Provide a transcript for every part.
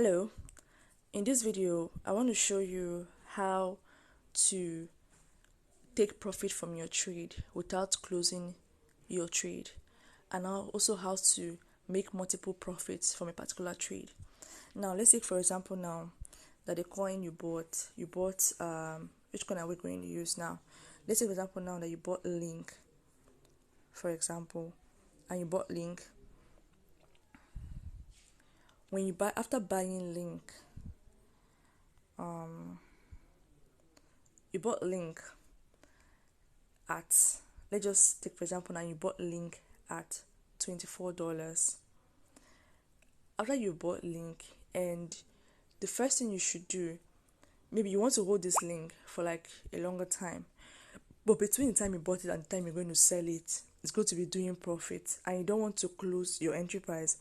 Hello, in this video I want to show you how to take profit from your trade without closing your trade, and also how to make multiple profits from a particular trade. Now let's take for example now that the coin you bought which coin are we going to use now? Let's say for example now that you bought Link, for example, and you bought Link. When you buy, after buying Link, you bought Link at, let's just take for example now you bought Link at $24. After you bought Link, and the first thing you should do, maybe you want to hold this Link for like a longer time, but between the time you bought it and the time you're going to sell it, it's going to be doing profit, and you don't want to close your entry price.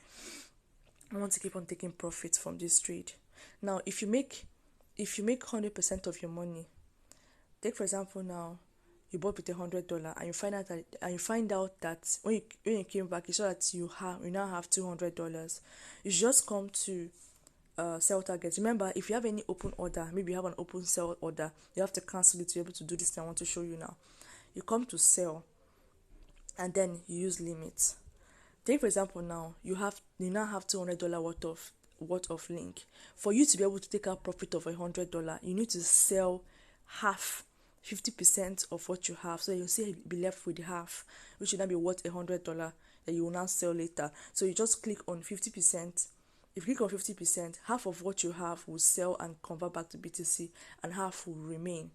I want to keep on taking profits from this trade. Now, if you make 100% of your money, take for example now you bought with $100 and you find out that when you came back you saw that you now have $200. You should just come to sell targets. Remember, if you have any open order, maybe you have an open sell order, you have to cancel it to be able to do this thing I want to show you now. You come to sell and then you use limits. Take for example now you now have $200 worth of Link. For you to be able to take out profit of $100, you need to sell half, 50% of what you have, so you still be left with half, which should now be worth $100 that you will now sell later. So you just click on 50%. If you click on 50%, half of what you have will sell and convert back to BTC, and half will remain,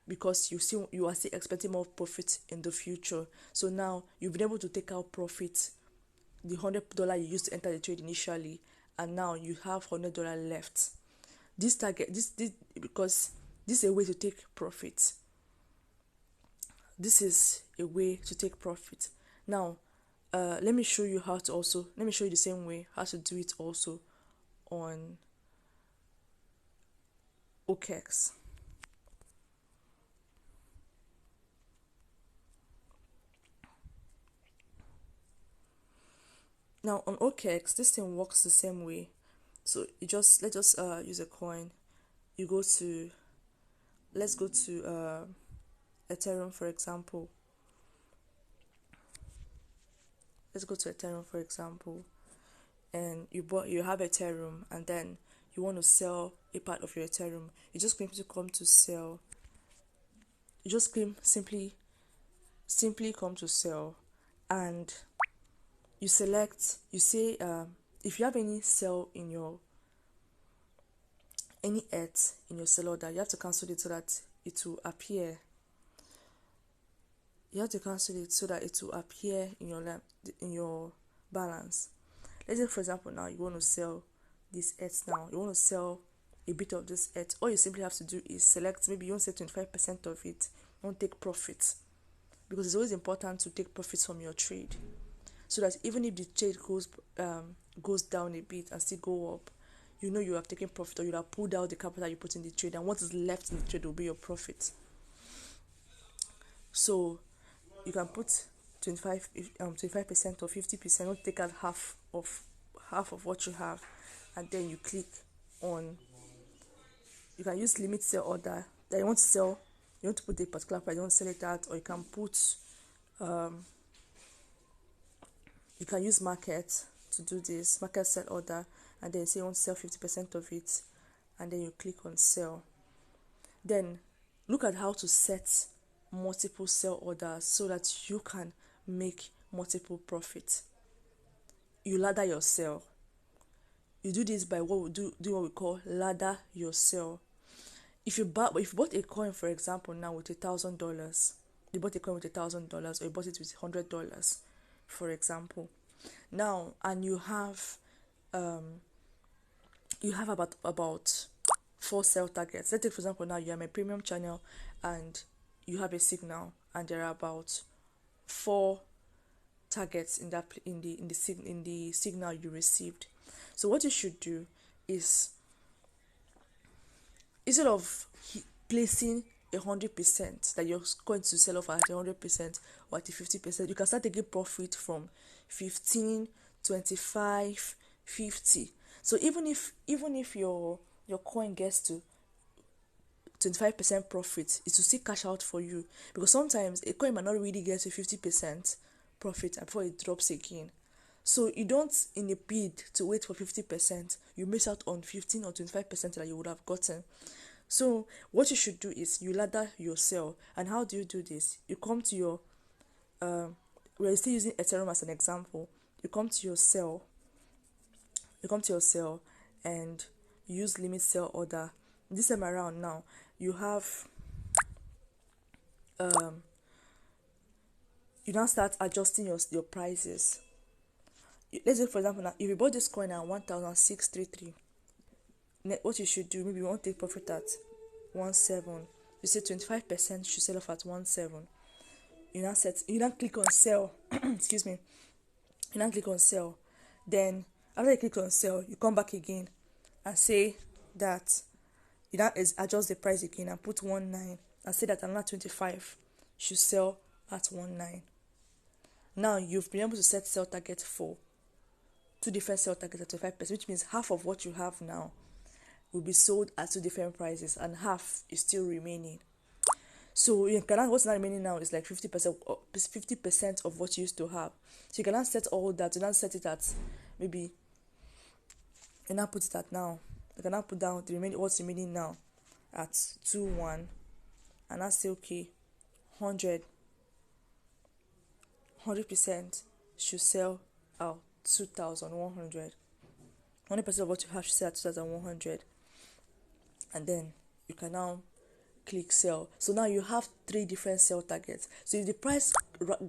because you are still expecting more profit in the future. So now you've been able to take out profit, the $100 you used to enter the trade initially, and now you have $100 left. This because this is a way to take profit. This is a way to take profit. Now, let me show you the same way how to do it also on OKEx. Now on OKEx, this thing works the same way. So let's just use a coin. Let's go to Ethereum for example. Let's go to Ethereum for example, and you have Ethereum, and then you want to sell a part of your Ethereum. You just come to sell. You just simply come to sell, and you select, you say if you have any sell in your ETH in your sell order, you have to cancel it so that it will appear. You have to cancel it so that it will appear in your balance. Let's say for example now you want to sell this ETH now. You want to sell a bit of this ETH. All you simply have to do is select, maybe you want to say 25% of it. You want to take profit, because it's always important to take profits from your trade, so that even if the trade goes down a bit and still go up, you have taken profit, or you have pulled out the capital you put in the trade, and what is left in the trade will be your profit. So you can put 25% or 50%, not take out half of what you have, and then you click on. You can use limit sell order that you want to sell. You want to put a particular price, you want to sell it at, or you can put you can use market to do this, market sell order, and then say you want to sell 50% of it, and then you click on sell. Then look at how to set multiple sell orders so that you can make multiple profits. You ladder your sell. You do this by what we call ladder your sell. If you bought a coin for example now with $1,000, you bought a coin with $1,000, or you bought it with $100 for example, now, and you have about 4 sell targets. Let's take for example now you are my premium channel and you have a signal, and there are about 4 targets in the signal you received. So what you should do is, instead of placing 100% that you're going to sell off at 100% or at 50%, you can start taking profit from 15, 25, 50. So even if your coin gets to 25% profit, it will still cash out for you, because sometimes a coin might not really get to 50% profit before it drops again. So you don't, in a bid to wait for 50%, you miss out on 15 or 25% that you would have gotten. So what you should do is you ladder your sell. And how do you do this? You come to your we're still using Ethereum as an example. You come to your sell, and use limit sell order. This time around now, you have you now start adjusting your prices. Let's say, for example, now if you bought this coin at 1,633, what you should do, maybe you want to take profit at 1,7. You say 25% should sell off at 1,7. You now click on sell. Excuse me. You now click on sell. Then after you click on sell, you come back again and say that you now adjust the price again and put 1,9 and say that another 25 should sell at 1,9. Now you've been able to set sell target for two different sell targets at 25%, which means half of what you have now will be sold at two different prices and half is still remaining. So you can, what's not remaining now is like 50% of what you used to have. So you can set all that. You now set it at maybe, you now put it at now. You can now put down the remaining, what's remaining now at 2,1, and I say okay, 100% should sell out 2,100. 100% of what you have should sell at 2,100, and then you can now click sell. So now you have three different sell targets. So if the price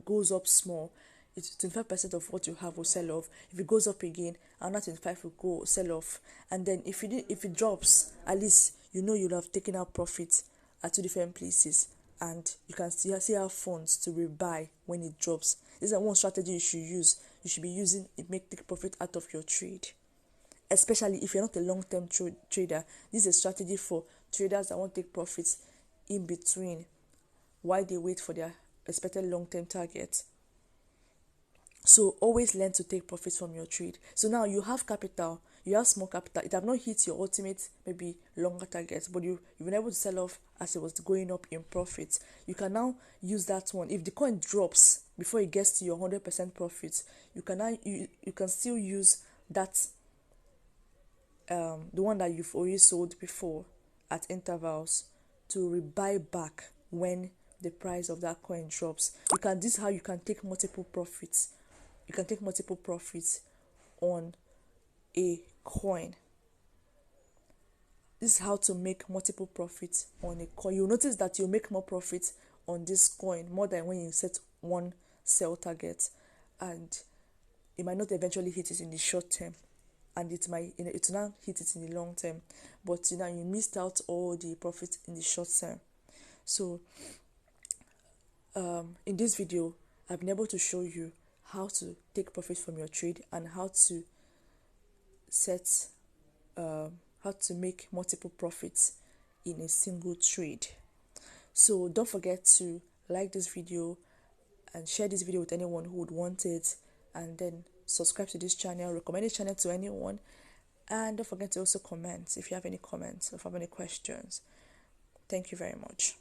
goes up small, it's 25% of what you have will sell off. If it goes up again, another 25 will go sell off. And then if it drops, at least you know you'll have taken out profit at two different places, and you can still have funds to rebuy when it drops. This is one strategy you should use. You should be using it, take profit out of your trade. Especially if you're not a long-term trader. This is a strategy for traders that want to take profits in between while they wait for their expected long-term target. So always learn to take profits from your trade. So now you have capital, you have small capital. It have not hit your ultimate, maybe longer targets, but you've been able to sell off as it was going up in profits. You can now use that one. If the coin drops before it gets to your 100% profits, you can still use that the one that you've already sold before at intervals to rebuy back when the price of that coin drops. This is how you can take multiple profits. You can take multiple profits on a coin. This is how to make multiple profits on a coin. You'll notice that you make more profits on this coin more than when you set one sell target, and it might not eventually hit it in the short term, and it will not hit it in the long term, but you missed out all the profits in the short term. So in this video, I've been able to show you how to take profit from your trade and how to make multiple profits in a single trade. So don't forget to like this video and share this video with anyone who would want it, and then subscribe to this channel, recommend this channel to anyone, and don't forget to also comment if you have any comments or if you have any questions. Thank you very much.